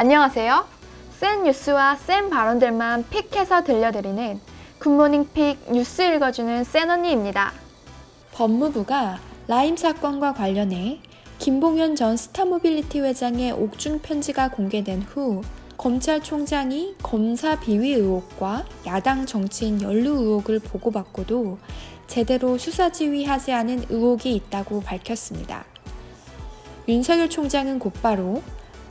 안녕하세요. 센 뉴스와 센 발언들만 픽해서 들려드리는 굿모닝 픽 뉴스 읽어주는 센 언니입니다. 법무부가 라임 사건과 관련해 김봉현 전 스타모빌리티 회장의 옥중 편지가 공개된 후 검찰총장이 검사 비위 의혹과 야당 정치인 연루 의혹을 보고받고도 제대로 수사 지휘하지 않은 의혹이 있다고 밝혔습니다. 윤석열 총장은 곧바로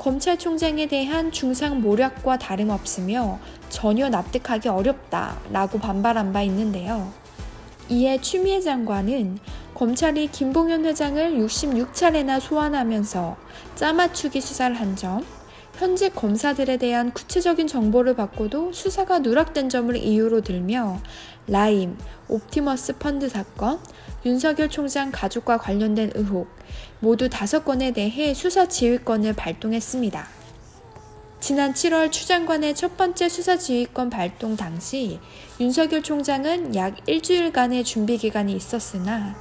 검찰총장에 대한 중상 모략과 다름없으며 전혀 납득하기 어렵다라고 반발한 바 있는데요. 이에 추미애 장관은 검찰이 김봉현 회장을 66차례나 소환하면서 짜맞추기 수사를 한 점, 현직 검사들에 대한 구체적인 정보를 받고도 수사가 누락된 점을 이유로 들며 라임, 옵티머스 펀드 사건, 윤석열 총장 가족과 관련된 의혹 모두 5건에 대해 수사 지휘권을 발동했습니다. 지난 7월 추 장관의 첫 번째 수사 지휘권 발동 당시 윤석열 총장은 약 일주일간의 준비 기간이 있었으나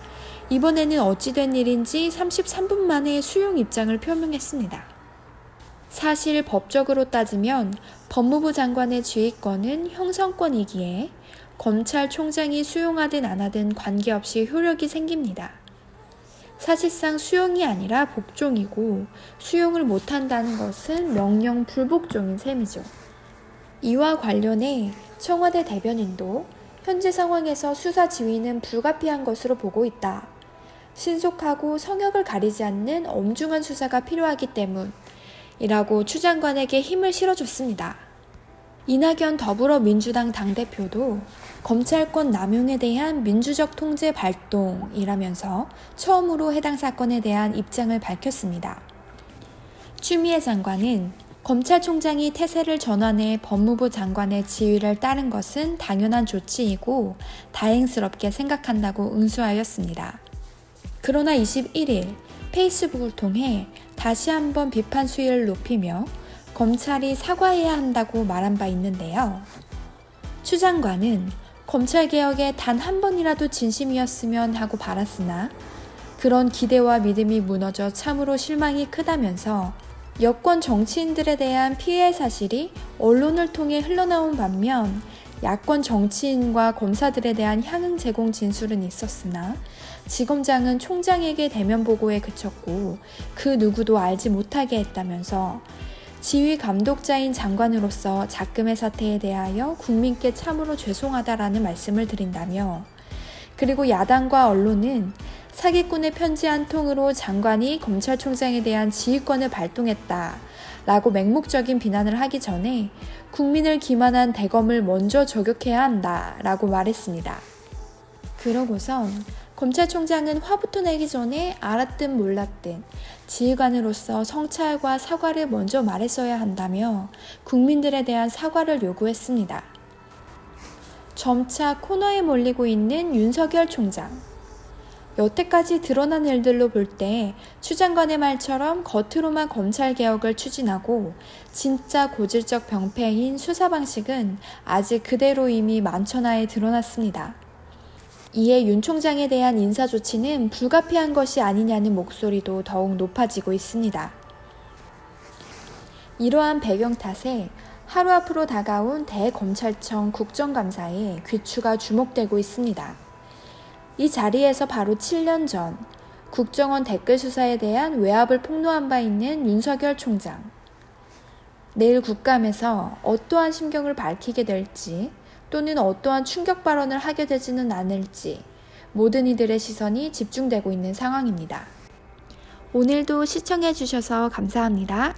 이번에는 어찌된 일인지 33분 만에 수용 입장을 표명했습니다. 사실 법적으로 따지면 법무부 장관의 지휘권은 형성권이기에 검찰총장이 수용하든 안 하든 관계없이 효력이 생깁니다. 사실상 수용이 아니라 복종이고 수용을 못한다는 것은 명령 불복종인 셈이죠. 이와 관련해 청와대 대변인도 현재 상황에서 수사 지휘는 불가피한 것으로 보고 있다. 신속하고 성역을 가리지 않는 엄중한 수사가 필요하기 때문이라고 추 장관에게 힘을 실어줬습니다. 이낙연 더불어민주당 당대표도 검찰권 남용에 대한 민주적 통제 발동이라면서 처음으로 해당 사건에 대한 입장을 밝혔습니다. 추미애 장관은 검찰총장이 태세를 전환해 법무부 장관의 지휘를 따른 것은 당연한 조치이고 다행스럽게 생각한다고 응수하였습니다. 그러나 21일 페이스북을 통해 다시 한번 비판 수위를 높이며 검찰이 사과해야 한다고 말한 바 있는데요. 추 장관은 검찰개혁에 단 한 번이라도 진심이었으면 하고 바랐으나 그런 기대와 믿음이 무너져 참으로 실망이 크다면서 여권 정치인들에 대한 피해 사실이 언론을 통해 흘러나온 반면 야권 정치인과 검사들에 대한 향응 제공 진술은 있었으나 지검장은 총장에게 대면 보고에 그쳤고 그 누구도 알지 못하게 했다면서 지휘 감독자인 장관으로서 작금의 사태에 대하여 국민께 참으로 죄송하다라는 말씀을 드린다며 그리고 야당과 언론은 사기꾼의 편지 한 통으로 장관이 검찰총장에 대한 지휘권을 발동했다라고 맹목적인 비난을 하기 전에 국민을 기만한 대검을 먼저 저격해야 한다라고 말했습니다. 그러고선 검찰총장은 화부터 내기 전에 알았든 몰랐든 지휘관으로서 성찰과 사과를 먼저 말했어야 한다며 국민들에 대한 사과를 요구했습니다. 점차 코너에 몰리고 있는 윤석열 총장. 여태까지 드러난 일들로 볼 때 추 장관의 말처럼 겉으로만 검찰개혁을 추진하고 진짜 고질적 병폐인 수사 방식은 아직 그대로 이미 만천하에 드러났습니다. 이에 윤 총장에 대한 인사조치는 불가피한 것이 아니냐는 목소리도 더욱 높아지고 있습니다. 이러한 배경 탓에 하루 앞으로 다가온 대검찰청 국정감사에 귀추가 주목되고 있습니다. 이 자리에서 바로 7년 전 국정원 댓글 수사에 대한 외압을 폭로한 바 있는 윤석열 총장. 내일 국감에서 어떠한 심경을 밝히게 될지 또는 어떠한 충격 발언을 하게 되지는 않을지 모든 이들의 시선이 집중되고 있는 상황입니다. 오늘도 시청해 주셔서 감사합니다.